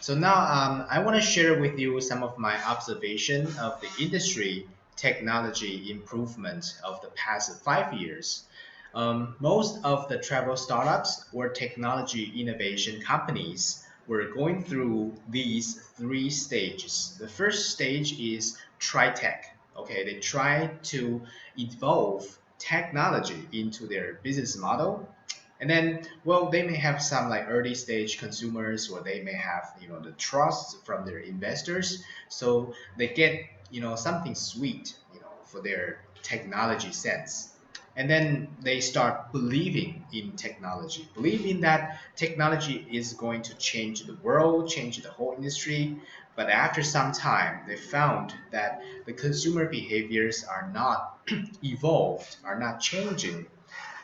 So now I want to share with you some of my observation of the industry technology improvement of the past 5 years. Most of the travel startups or technology innovation companies were going through these three stages. The first stage is TriTech. Okay, they try to evolve technology into their business model, and then, well, they may have some like early stage consumers, or they may have, the trust from their investors. So they get, something sweet, for their technology sense. And then they start believing in technology, believing that technology is going to change the world, change the whole industry. But after some time, they found that the consumer behaviors are not evolved, are not changing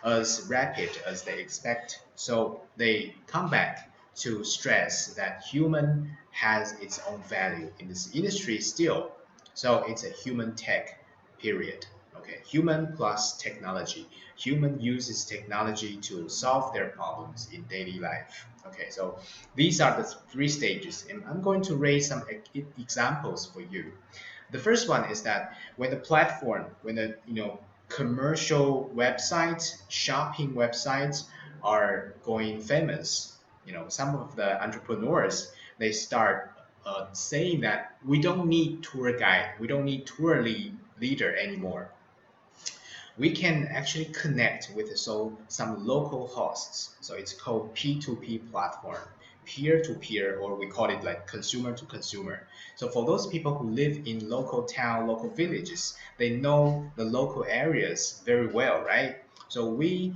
as rapid as they expect. So they come back to stress that human has its own value in this industry still. So it's a human tech period. Okay, human plus technology. Human uses technology to solve their problems in daily life. Okay, so these are the three stages, and I'm going to raise some examples for you. The first one is that when the commercial websites, shopping websites are going famous, some of the entrepreneurs, they start saying that we don't need tour guide, we don't need leader anymore. We can actually connect with some local hosts. So it's called P2P platform, peer to peer, or we call it like consumer to consumer. So for those people who live in local town, local villages, they know the local areas very well, right? So we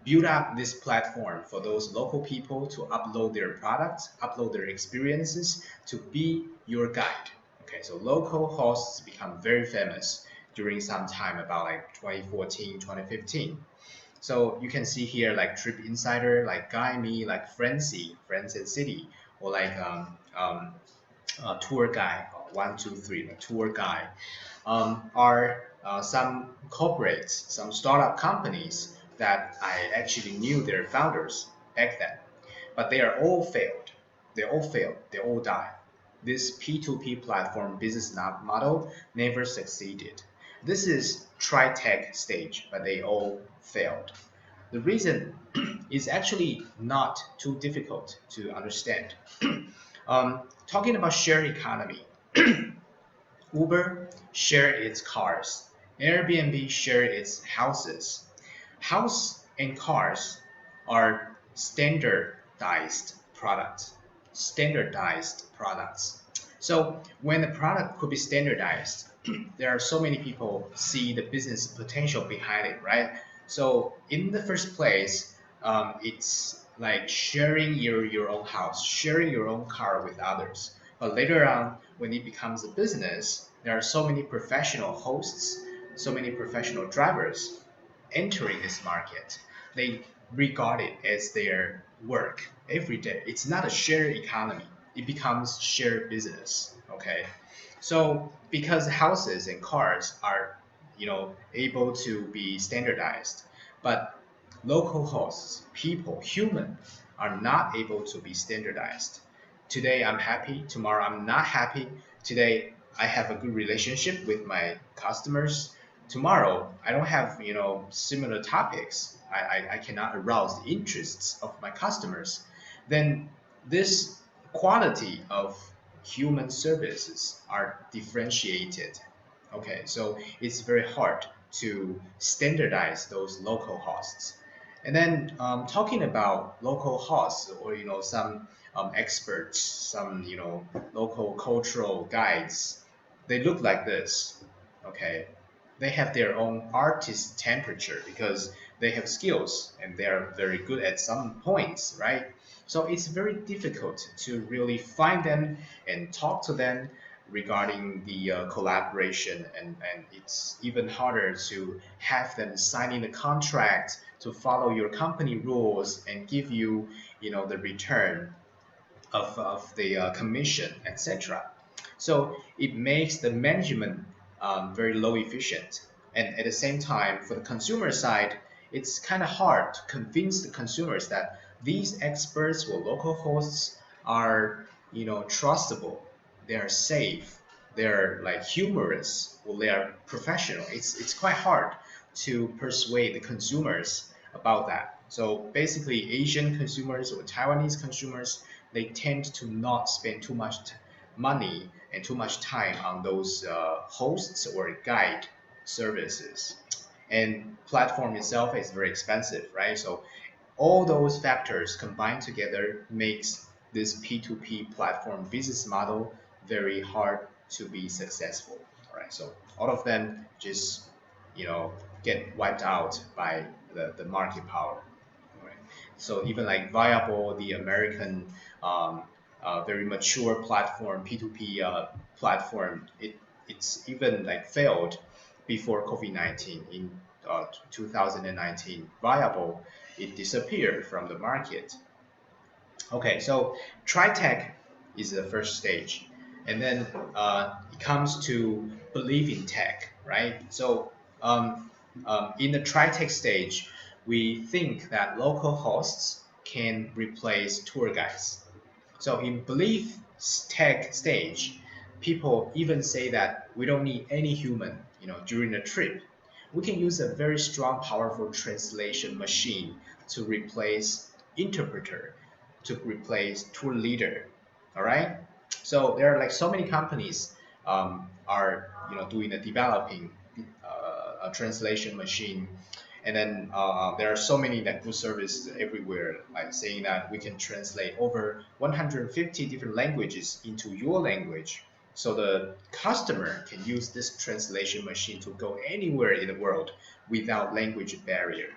build up this platform for those local people to upload their products, upload their experiences to be your guide. Okay, so local hosts become very famous during some time about like 2014, 2015. So you can see here like Trip Insider, like Guy Me, like Frenzy, Friends and City, or like Tour Guy, 123, the Tour Guy, are some corporates, some startup companies that I actually knew their founders back then, but they are all failed. They all failed. They all died. This P2P platform business model never succeeded. This is TriTech stage, but they all failed. The reason is actually not too difficult to understand. Talking about shared economy, Uber shared its cars, Airbnb shared its houses. House and cars are standardized products. So when the product could be standardized, there are so many people see the business potential behind it, right? So in the first place, it's like sharing your own house, sharing your own car with others. But later on, when it becomes a business, there are so many professional hosts, so many professional drivers entering this market. They regard it as their work every day. It's not a shared economy. It becomes shared business. Okay. So because houses and cars are, able to be standardized, but local hosts, people, human, are not able to be standardized. Today I'm happy, tomorrow I'm not happy. Today I have a good relationship with my customers. Tomorrow I don't have, similar topics. I cannot arouse the interests of my customers. Then this quality of human services are differentiated. Okay, so it's very hard to standardize those local hosts. And then talking about local hosts, or some experts, some local cultural guides, they look like this. Okay, they have their own artist temperature because they have skills and they are very good at some points, right? So it's very difficult to really find them and talk to them regarding the collaboration, and it's even harder to have them signing the contract to follow your company rules and give you, the return of the commission, etc. So it makes the management very low efficient. And at the same time, for the consumer side, it's kind of hard to convince the consumers that these experts or local hosts are trustable, they are safe, they're like humorous, or they are professional. It's quite hard to persuade the consumers about that. So basically, Asian consumers or Taiwanese consumers, they tend to not spend too much money and too much time on those hosts or guide services. And platform itself is very expensive, right? So all those factors combined together makes this P2P platform business model very hard to be successful. All right, so all of them just get wiped out by the market power. All right, so even like Viable, the American very mature platform, P2P platform, it's even like failed before COVID-19 in 2019. Viable, it disappeared from the market. Okay, so TriTech is the first stage, and then it comes to believe in tech, right? So in the TriTech stage, we think that local hosts can replace tour guides. So in belief tech stage, people even say that we don't need any human, during the trip. We can use a very strong, powerful translation machine to replace interpreter, to replace tour leader. All right. So there are like so many companies are doing the developing a translation machine, and then there are so many like good services everywhere, like saying that we can translate over 150 different languages into your language. So the customer can use this translation machine to go anywhere in the world without language barrier.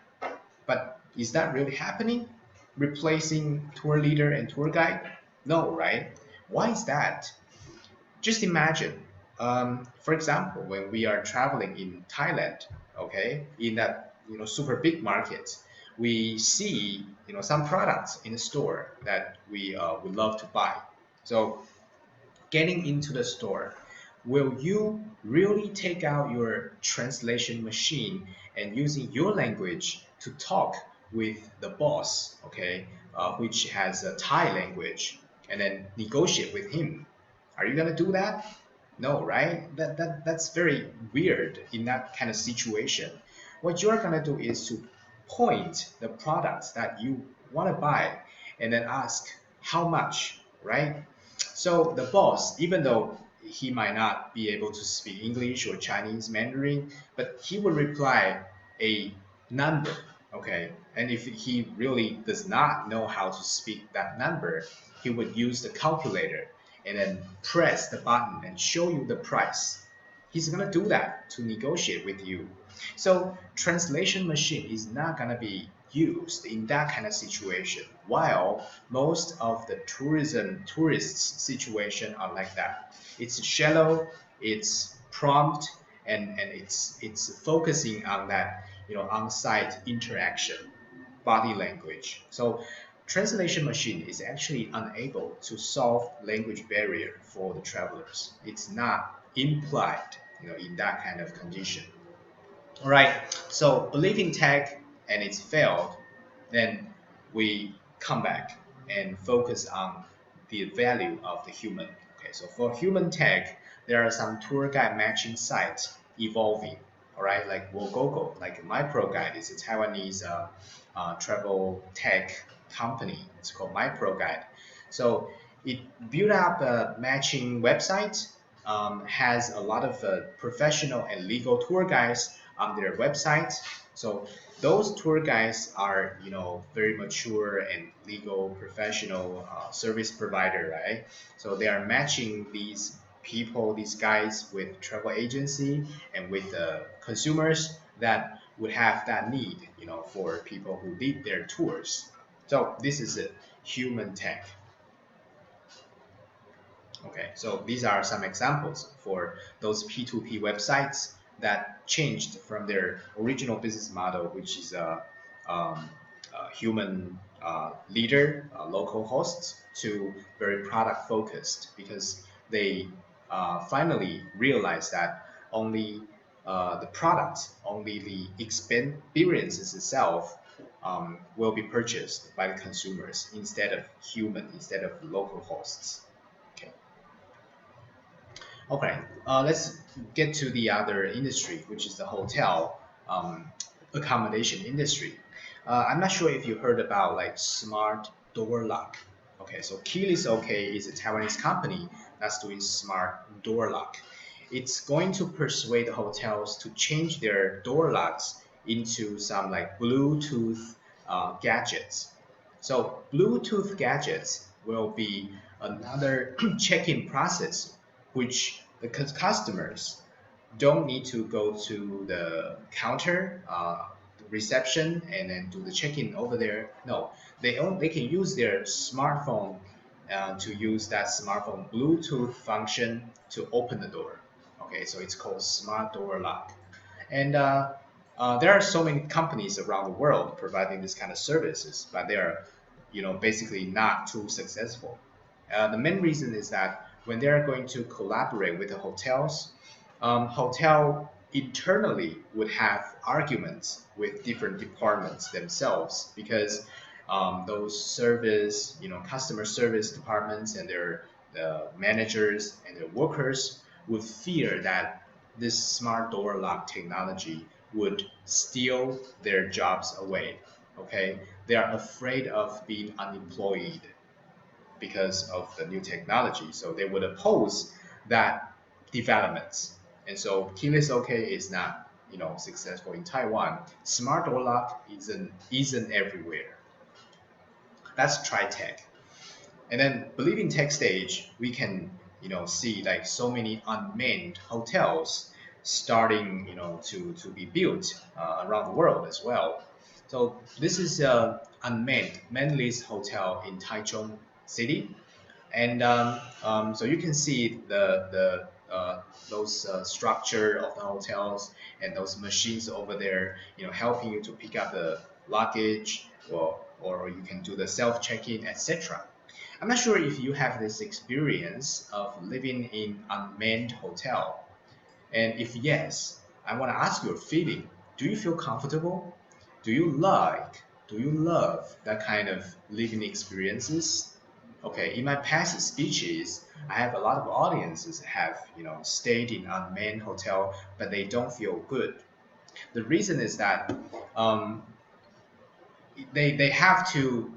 But is that really happening? Replacing tour leader and tour guide? No, right? Why is that? Just imagine, for example, when we are traveling in Thailand, okay, in that super big market, we see some products in the store that we would love to buy. So getting into the store, will you really take out your translation machine and using your language to talk with the boss, okay, which has a Thai language, and then negotiate with him? Are you gonna do that? No, right? That's very weird in that kind of situation. What you're gonna do is to point the products that you want to buy and then ask how much, right? So the boss, even though he might not be able to speak English or Chinese Mandarin, but he will reply a number, okay? And if he really does not know how to speak that number, he would use the calculator and then press the button and show you the price. He's gonna do that to negotiate with you. So translation machine is not gonna be used in that kind of situation. While most of the tourists situation are like that. It's shallow, it's prompt, and it's focusing on that on-site interaction, body language. So translation machine is actually unable to solve language barrier for the travelers. It's not implied, in that kind of condition. All right. So believe in tech and it's failed, then we come back and focus on the value of the human. Okay. So for human tech, there are some tour guide matching sites evolving. All right, like Wogogo, like MyProGuide is a Taiwanese travel tech company. It's called MyProGuide. So it built up a matching website, has a lot of professional and legal tour guides on their website. So those tour guides are, very mature and legal professional service provider, right? So they are matching these people, these guys with travel agency and with consumers that would have that need, for people who lead their tours. So this is a human tech. Okay, so these are some examples for those P2P websites that changed from their original business model, which is a human leader, local hosts, to very product focused because they finally realized that only the product, only the experiences itself will be purchased by the consumers instead of human, instead of local hosts. Okay, let's get to the other industry, which is the hotel accommodation industry. I'm not sure if you heard about like smart door lock. Okay, so Keyless OK is a Taiwanese company that's doing smart door lock. It's going to persuade the hotels to change their door locks into some like Bluetooth gadgets. So Bluetooth gadgets will be another check-in process which the customers don't need to go to the counter, the reception, and then do the check-in over there. No, they can use their smartphone to use that smartphone Bluetooth function to open the door. Okay, so it's called smart door lock. And there are so many companies around the world providing this kind of services, but they are, basically not too successful. The main reason is that when they are going to collaborate with the hotels, hotel internally would have arguments with different departments themselves because those service, customer service departments and their managers and their workers would fear that this smart door lock technology would steal their jobs away. Okay, they are afraid of being unemployed because of the new technology. So they would oppose that development. And so keyless OK is not, successful in Taiwan. Smart door lock isn't everywhere. That's TriTech. And then believing tech stage, we can, see like so many unmanned hotels starting, to be built around the world as well. So this is unmanned manless hotel in Taichung City. And so you can see those structure of the hotels and those machines over there, helping you to pick up the luggage, or you can do the self check-in, etc. I'm not sure if you have this experience of living in unmanned hotel, and if yes, I want to ask your feeling. Do you feel comfortable? Do you love that kind of living experiences? Okay, in my past speeches, I have a lot of audiences have, stayed in unmanned hotel, but they don't feel good. The reason is that um, they have to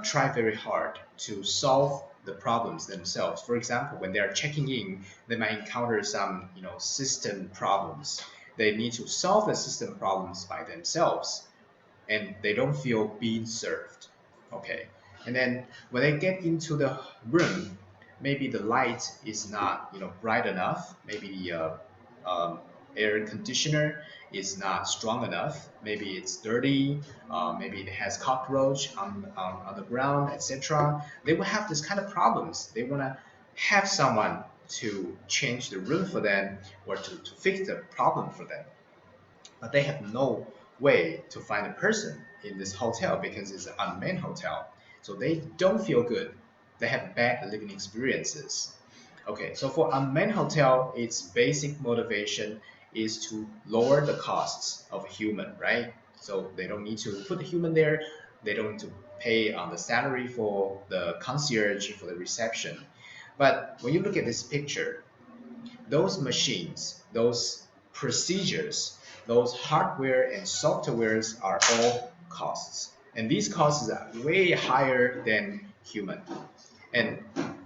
try very hard to solve the problems themselves. For example, when they are checking in, they might encounter some system problems. They need to solve the system problems by themselves, and they don't feel being served. Okay, and then when they get into the room, maybe the light is not bright enough. Maybe the um, air conditioner is not strong enough. Maybe it's dirty. Maybe it has cockroach on the ground, etc. They will have this kind of problems. They want to have someone to change the room for them or to fix the problem for them, but they have no way to find a person in this hotel because it's an unmanned hotel. So they don't feel good. They have bad living experiences. Okay, so for unmanned hotel, its basic motivation is to lower the costs of a human, right? So they don't need to put the human there. They don't need to pay on the salary for the concierge for the reception. But when you look at this picture, those machines, those procedures, those hardware and softwares are all costs. And these costs are way higher than human. And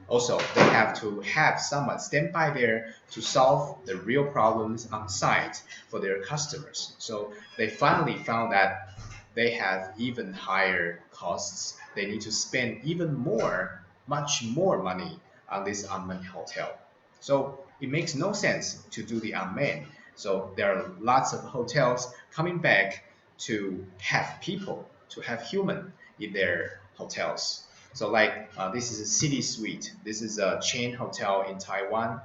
also, they have to have someone stand by there to solve the real problems on site for their customers. So they finally found that they have even higher costs. They need to spend even more, much more money on this unmanned hotel. So it makes no sense to do the unmanned. So there are lots of hotels coming back to have people, to have human in their hotels. So like this is a city suite. This is a chain hotel in Taiwan.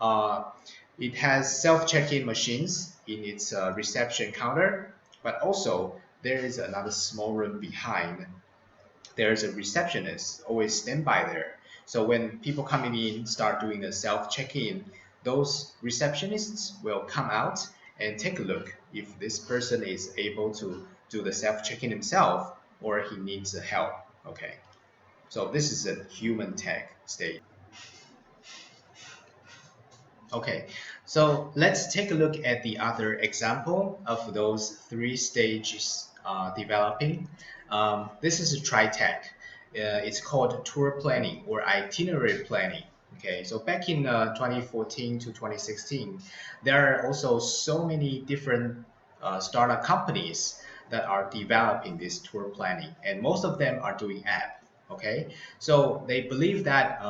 Uh, it has self check-in machines in its reception counter, but also there is another small room behind. There's a receptionist always stand by there. So when people coming in start doing the self check-in, those receptionists will come out and take a look if this person is able to do the self check-in himself or he needs help. Okay, so this is a human tech stage. Okay, so let's take a look at the other example of those three stages developing. This is a TriTech. It's called tour planning or itinerary planning. Okay, so back in 2014 to 2016, there are also so many different startup companies that are developing this tour planning, and most of them are doing app. Okay, so they believe that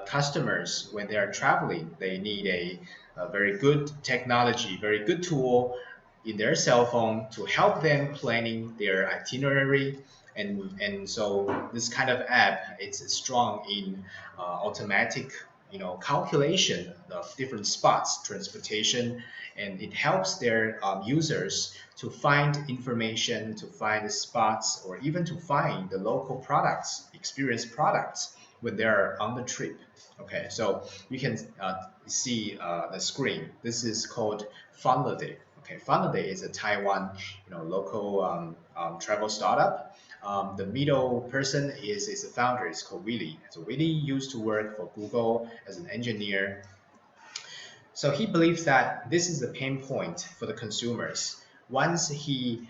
customers, when they are traveling, they need a very good technology, very good tool in their cell phone to help them planning their itinerary. And so this kind of app, it's strong in automatic, calculation of different spots, transportation, and it helps their users to find information, to find the spots, or even to find the local products, experience products when they're on the trip. Okay, so you can see the screen. This is called Fundaday. Okay, Fundaday is a Taiwan, local travel startup. The middle person is the founder. It's called Willie. So Willie used to work for Google as an engineer, so he believes that this is the pain point for the consumers. Once he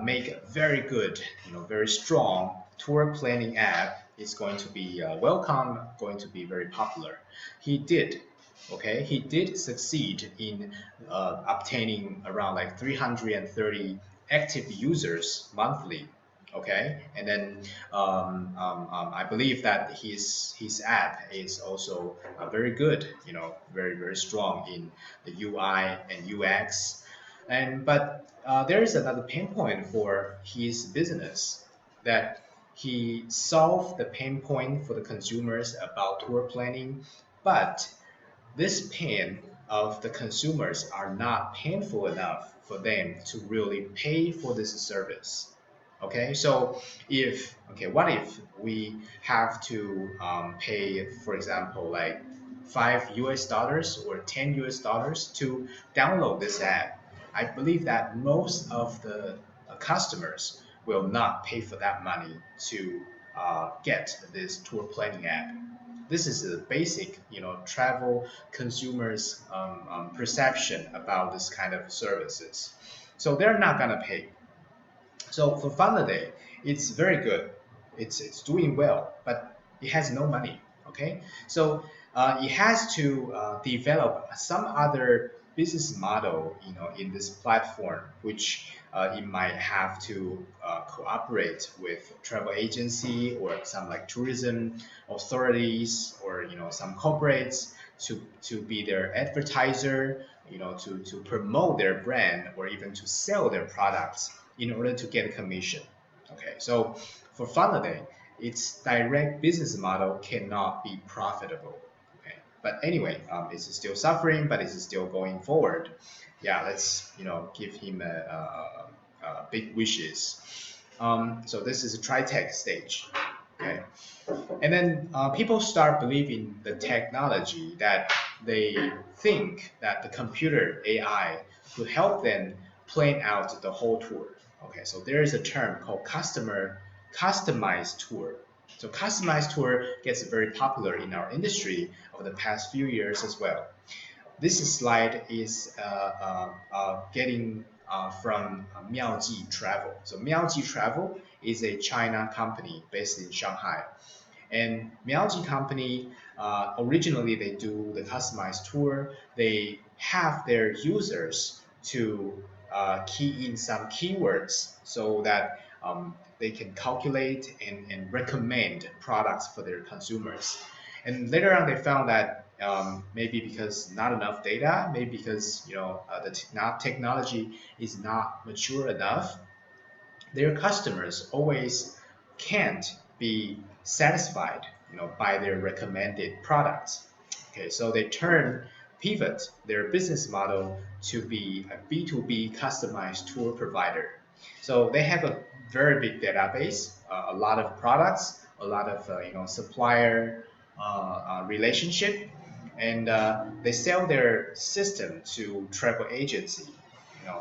make a very good, very strong tour planning app, it's going to be welcome, going to be very popular. He did, okay, he did succeed in obtaining around like 330 active users monthly. Okay, and then I believe that his app is also very good, very strong in the UI and UX, and but there is another pain point for his business, that he solved the pain point for the consumers about tour planning, but this pain of the consumers are not painful enough for them to really pay for this service. Okay, so if, okay, what if we have to pay, for example, like $5 or $10 to download this app? I believe that most of the customers will not pay for that money to get this tour planning app. This is a basic, travel consumers perception about this kind of services. So they're not gonna pay. So for Fundaday, it's very good. It's doing well, but it has no money. Okay, so it has to develop some other business model, in this platform, which it might have to cooperate with travel agency or some like tourism authorities, or some corporates to be their advertiser, to promote their brand or even to sell their products in order to get a commission. Okay, so for Fundaday, its direct business model cannot be profitable. Okay, but anyway, it's still suffering, but it's still going forward. Yeah, let's give him big wishes. So this is a TriTech stage. Okay, and then people start believing the technology, that they think that the computer AI could help them plan out the whole tour. Okay, so there is a term called customer customized tour. So customized tour gets very popular in our industry over the past few years as well. This slide is getting from Miaoji Travel. So Miaoji Travel is a China company based in Shanghai. And Miaoji company, originally they do the customized tour. They have their users to key in some keywords so that they can calculate and recommend products for their consumers. And later on, they found that maybe because not enough data, maybe because the technology is not mature enough, their customers always can't be satisfied, by their recommended products. Okay, so they pivot their business model to be a B2B customized tour provider. So they have a very big database, a lot of products, a lot of supplier relationship, and they sell their system to travel agency.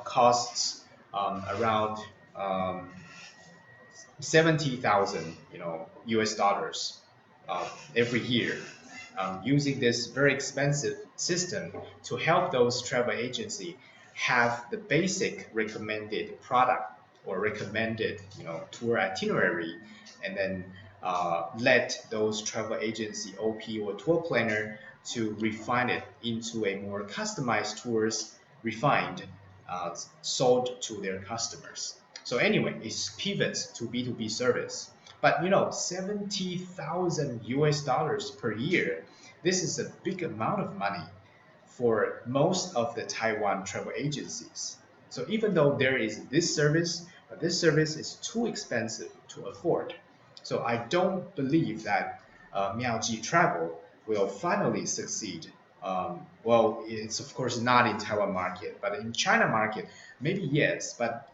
Costs around um, 70,000 US dollars every year. using this very expensive system to help those travel agency have the basic recommended product or recommended tour itinerary, and then let those travel agency OP or tour planner to refine it into a more customized tours, refined, sold to their customers. So anyway, it pivots to B2B service. But 70,000 US dollars per year, this is a big amount of money for most of the Taiwan travel agencies. So even though there is this service, but this service is too expensive to afford. So I don't believe that Miaoji Travel will finally succeed. Well, it's of course not in Taiwan market, but in China market, maybe yes. But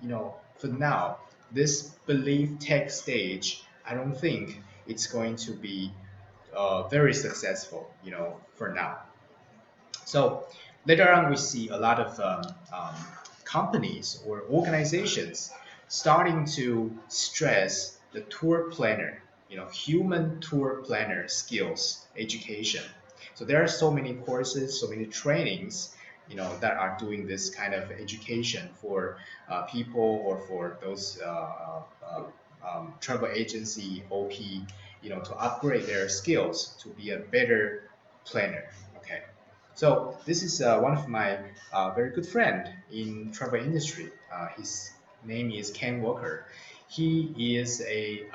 for now, this belief tech stage, I don't think it's going to be very successful. For now. So later on, we see a lot of companies or organizations starting to stress the tour planner, human tour planner skills education. So there are so many courses, so many trainings, that are doing this kind of education for people or for those travel agency OP, to upgrade their skills to be a better planner. Okay. So this is one of my very good friend in travel industry. His name is Ken Walker. He is a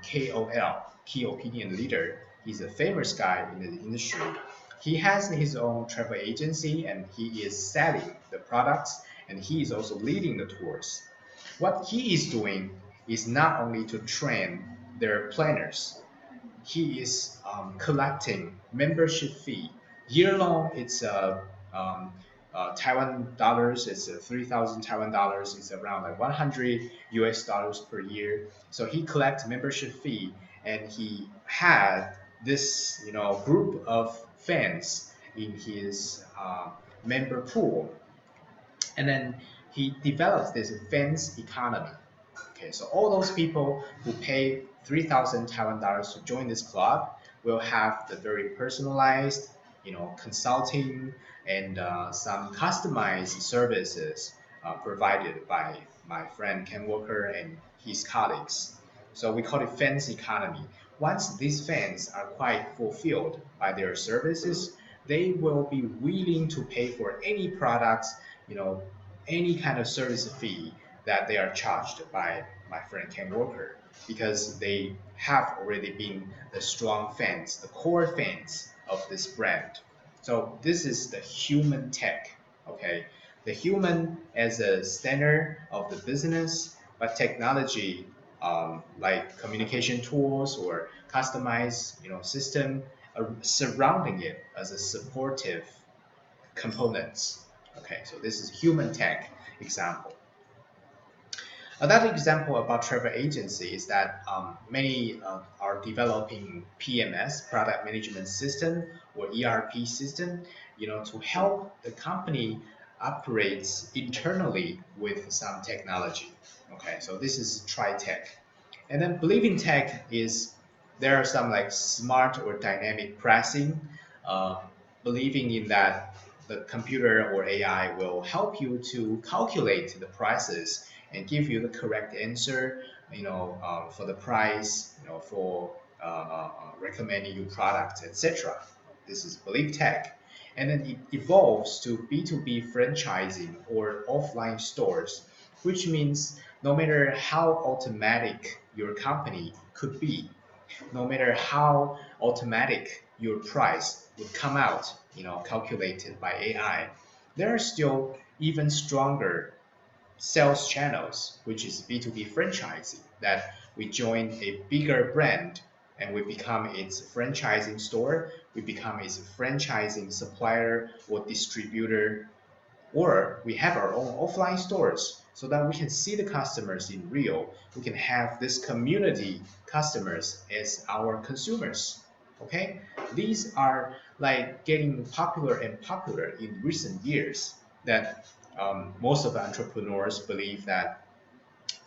KOL, key opinion leader. He's a famous guy in the industry. He has his own travel agency and he is selling the products and he is also leading the tours. What he is doing is not only to train their planners, he is collecting membership fee. Year long, it's Taiwan dollars. It's 3,000 Taiwan dollars. It's around like 100 US dollars per year. So he collects membership fee, and he had this group of fans in his member pool, and then he develops this fans economy. Okay, so all those people who pay 3,000 Taiwan dollars to join this club will have the very personalized, consulting and some customized services provided by my friend Ken Walker and his colleagues. So we call it fans economy. Once these fans are quite fulfilled by their services, they will be willing to pay for any products, you know, any kind of service fee that they are charged by my friend Ken Walker because they have already been the strong fans, the core fans of this brand. So this is the human tech, okay? The human as a center of the business, but technology like communication tools or customized system surrounding it as a supportive components. Okay, so this is human tech example. Another example about travel agency is that many are developing PMS, product management system, or ERP system, to help the company operates internally with some technology. Okay, so this is TriTech. And then believing tech is there are some like smart or dynamic pricing, uh, believing in that the computer or AI will help you to calculate the prices and give you the correct answer, for the price, for recommending you products, etc. This is belief tech. And then it evolves to B2B franchising or offline stores, which means no matter how automatic your company could be, no matter how automatic your price would come out, calculated by AI, there are still even stronger sales channels, which is B2B franchising, that we join a bigger brand and we become its franchising store, we become its franchising supplier or distributor, or we have our own offline stores so that we can see the customers in real. We can have this community customers as our consumers. Okay, these are like getting popular and popular in recent years. That most of the entrepreneurs believe that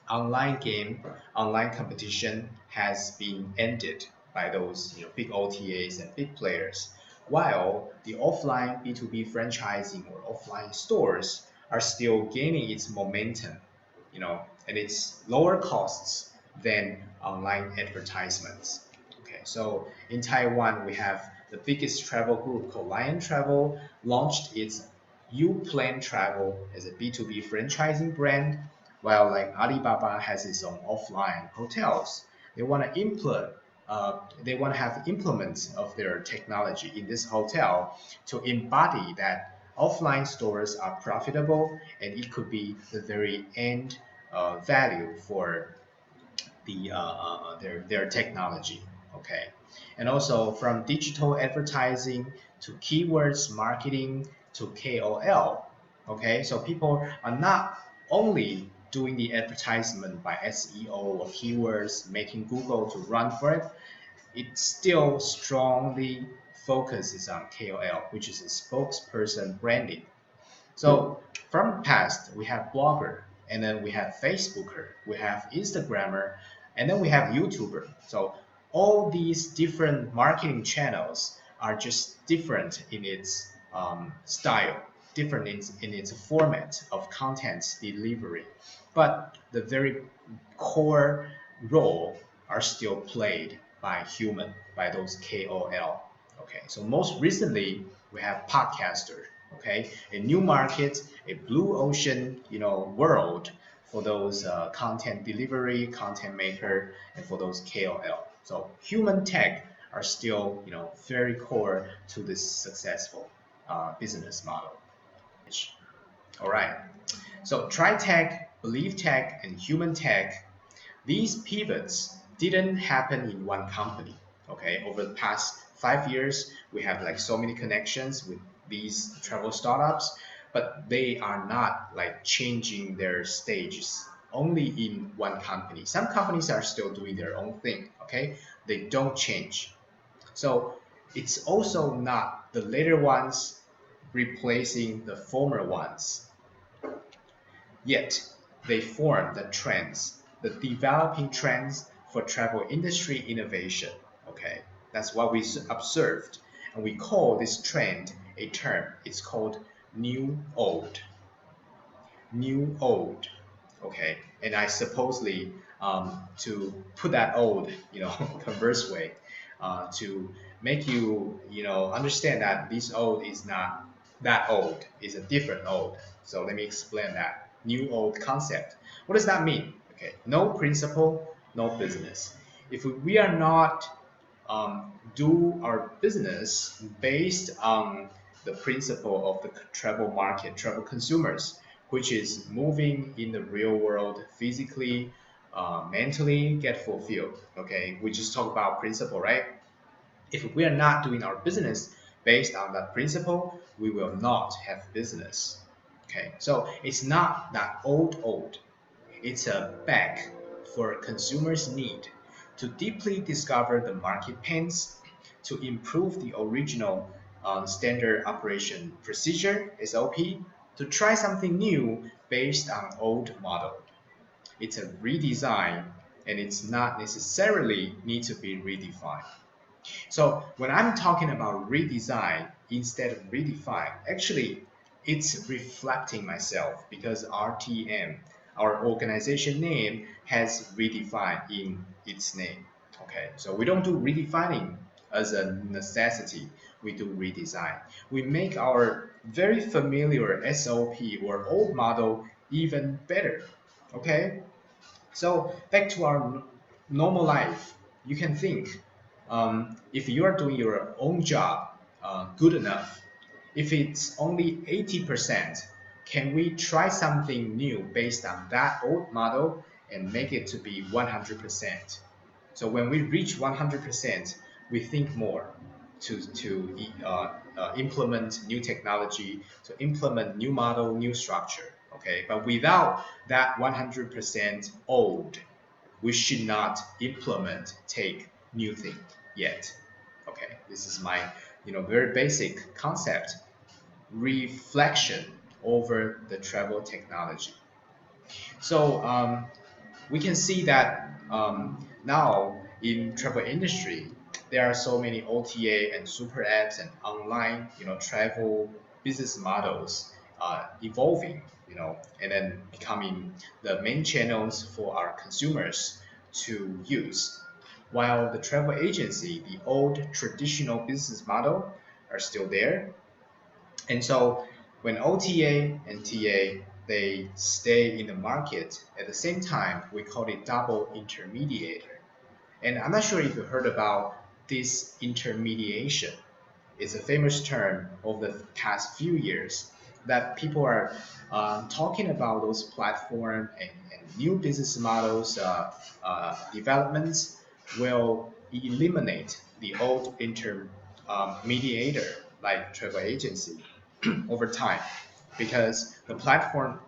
online game, online competition has been ended by those big OTAs and big players. while the offline B2B franchising or offline stores are still gaining its momentum, and it's lower costs than online advertisements. Okay, so in Taiwan, we have the biggest travel group called Lion Travel launched its U-Plan Travel as a B2B franchising brand, while like Alibaba has its own offline hotels. They want to they want to have implements of their technology in this hotel to embody that offline stores are profitable and it could be the very end value for their technology. Okay, and also from digital advertising to keywords marketing to KOL. Okay, so people are not only doing the advertisement by SEO or keywords, making Google to run for it. It still strongly focuses on KOL, which is a spokesperson branding. So from the past, we have blogger, and then we have Facebooker, we have Instagrammer, and then we have YouTuber. So all these different marketing channels are just different in its style, different in its format of content delivery. But the very core role are still played by human, by those KOL. Okay, so most recently we have podcaster. Okay, a new market, a blue ocean, world for those content delivery, content maker, and for those KOL. So human tech are still, very core to this successful business model. All right. So TriTech, Believe Tech, and Human Tech, these pivots didn't happen in one company. Okay, over the past 5 years, we have like so many connections with these travel startups, but they are not like changing their stages only in one company. Some companies are still doing their own thing. Okay, they don't change. So it's also not the later ones replacing the former ones. Yet, they form the trends, the developing trends for travel industry innovation. Okay, that's what we observed. And we call this trend a term. It's called new old. New old. Okay, and I supposedly to put that old, converse way, to make you, understand that this old is not that old, it's a different old. So let me explain that new old concept. What does that mean? Okay, no principle, no business. If we are not do our business based on the principle of the travel market, travel consumers, which is moving in the real world physically, mentally get fulfilled. Okay, we just talk about principle, right? If we are not doing our business based on that principle, we will not have business. Okay, so it's not that old. It's a back for consumers' need to deeply discover the market pains, to improve the original standard operation procedure (SOP), to try something new based on old model. It's a redesign, and it's not necessarily need to be redefined. So when I'm talking about redesign instead of redefine, actually it's reflecting myself because RTM, our organization name, has redefined in its name. Okay, so we don't do redefining as a necessity, we do redesign. We make our very familiar SOP or old model even better. Okay, so back to our normal life, you can think if you are doing your own job good enough, if it's only 80%, can we try something new based on that old model and make it to be 100%? So when we reach 100%, we think more to implement new technology, to implement new model, new structure. Okay, but without that 100% old, we should not implement, take new thing yet. Okay, this is my very basic concept, reflection over the travel technology. So we can see that now in travel industry, there are so many OTA and super apps and online, travel business models evolving, and then becoming the main channels for our consumers to use. While the travel agency, the old traditional business model, are still there. And so when OTA and TA they stay in the market at the same time, we call it double intermediator. And I'm not sure if you heard about this intermediation. It's a famous term over the past few years that people are talking about those platform and new business models developments will eliminate the old intermediator like travel agency over time because the platform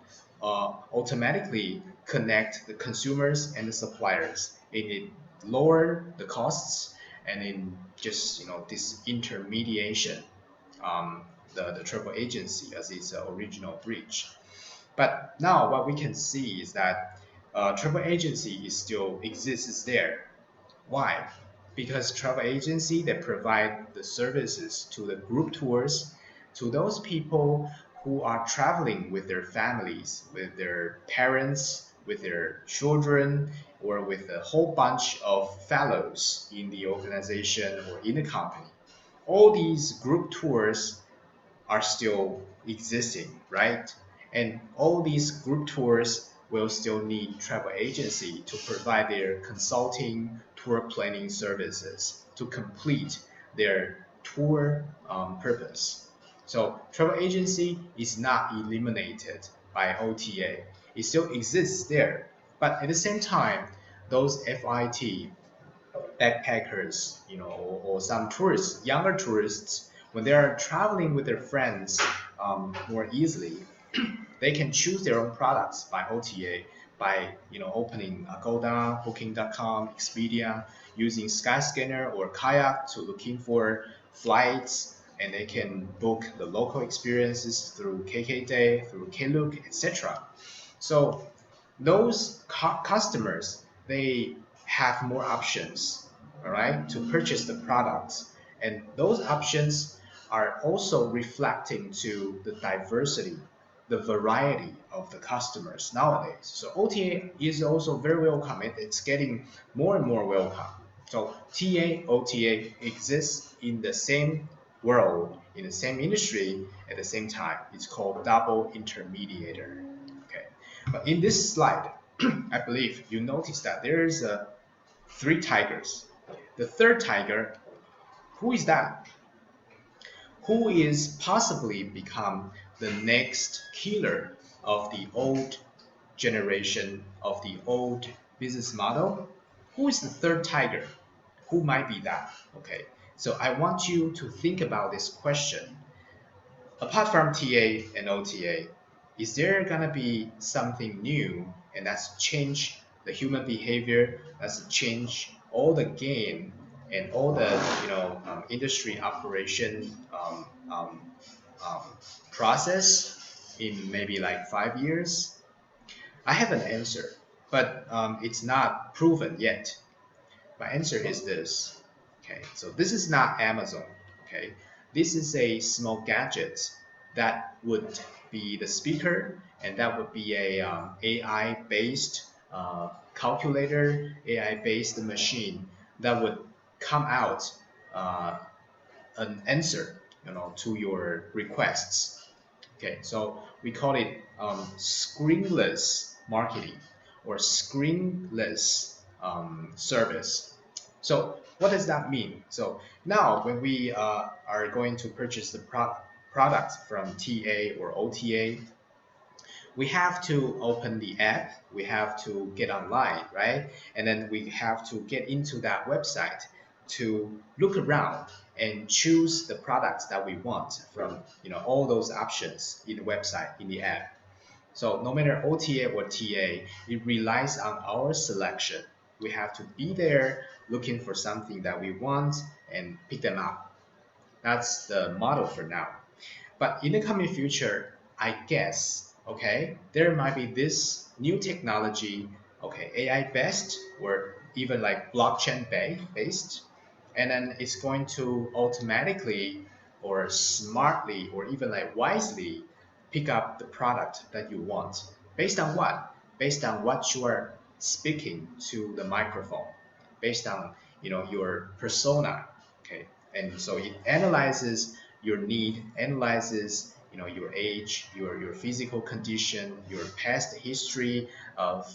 automatically connect the consumers and the suppliers. It lower the costs and in just this intermediation, um, the travel agency as its original bridge. But now what we can see is that travel agency is still exists there. Why? Because travel agency that provide the services to the group tours to those people who are traveling with their families, with their parents, with their children, or with a whole bunch of fellows in the organization or in the company. All these group tours are still existing, right? And all these group tours will still need travel agency to provide their consulting tour planning services to complete their tour purpose. So travel agency is not eliminated by OTA. It still exists there. But at the same time, those FIT backpackers, or some tourists, younger tourists, when they are traveling with their friends more easily, they can choose their own products by OTA, by opening Agoda, Booking.com, Expedia, using Skyscanner or Kayak to looking for flights, and they can book the local experiences through KKday, through Klook, etc. So those customers they have more options, all right, to purchase the products, and those options are also reflecting to the diversity, the variety of the customers nowadays. So OTA is also very welcome. It's getting more and more welcome. So TA, OTA exists in the same world, in the same industry at the same time. It's called double intermediator. Okay, but in this slide, I believe you notice that there's three tigers. The third tiger, who is that? Who is possibly become the next killer of the old generation of the old business model? Who is the third tiger? Who might be that? Okay, so I want you to think about this question. Apart from TA and OTA, is there gonna be something new and that's change the human behavior, that's change all the game and all the industry operation um, process in maybe like 5 years? I have an answer, but it's not proven yet. My answer is this. Okay, so this is not Amazon. Okay, this is a small gadget that would be the speaker, and that would be a AI-based calculator, AI-based machine that would come out uh, an answer, to your requests. Okay, so we call it screenless marketing or screenless service. So what does that mean? So now when we are going to purchase the product from TA or OTA, we have to open the app, we have to get online, right? And then we have to get into that website to look around and choose the products that we want from all those options in the website, in the app. So no matter OTA or TA, it relies on our selection. We have to be there looking for something that we want and pick them up. That's the model for now. But in the coming future, I guess, okay, there might be this new technology, okay, AI based or even like blockchain based, and then it's going to automatically or smartly or even like wisely pick up the product that you want based on what? Based on what you are speaking to the microphone, based on your persona. Okay, and so it analyzes your need, analyzes your age, your physical condition, your past history of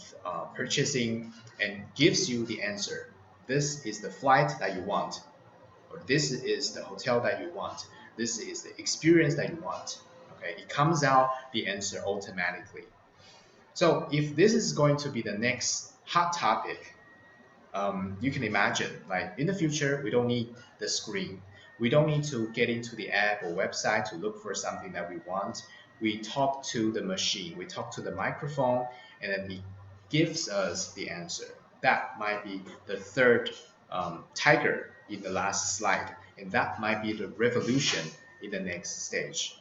purchasing, and gives you the answer. This is the flight that you want, or this is the hotel that you want, this is the experience that you want. Okay, it comes out the answer automatically. So if this is going to be the next hot topic, you can imagine, like in the future, we don't need the screen. We don't need to get into the app or website to look for something that we want. We talk to the machine, we talk to the microphone, and then it gives us the answer. That might be the third tiger in the last slide, and that might be the revolution in the next stage.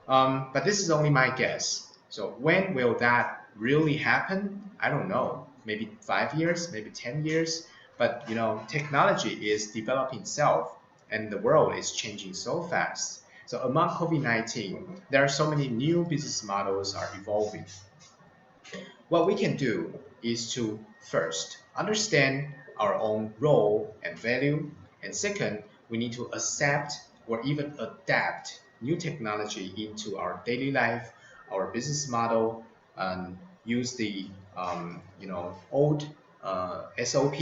But this is only my guess. So when will that really happen? I don't know. Maybe 5 years, maybe 10 years. But technology is developing itself, and the world is changing so fast. So among COVID-19, there are so many new business models are evolving. What we can do is to first understand our own role and value, and second, we need to accept or even adapt new technology into our daily life, our business model, and use the old SOP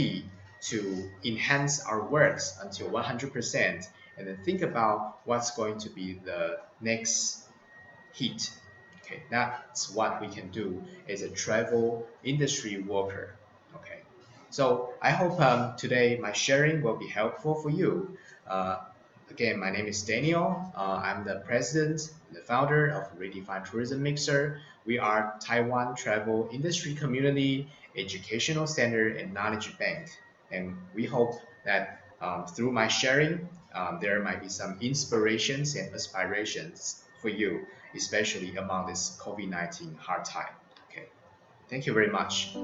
to enhance our works until 100%, and then think about what's going to be the next heat. Okay, that's what we can do as a travel industry worker. Okay, so I hope today my sharing will be helpful for you. Uh, Again, my name is Daniel. I'm the president and the founder of Redesign Tourism Mixer. We are Taiwan travel industry community, educational center, and knowledge bank. And we hope that through my sharing, there might be some inspirations and aspirations for you, especially among this COVID-19 hard time. Okay, thank you very much.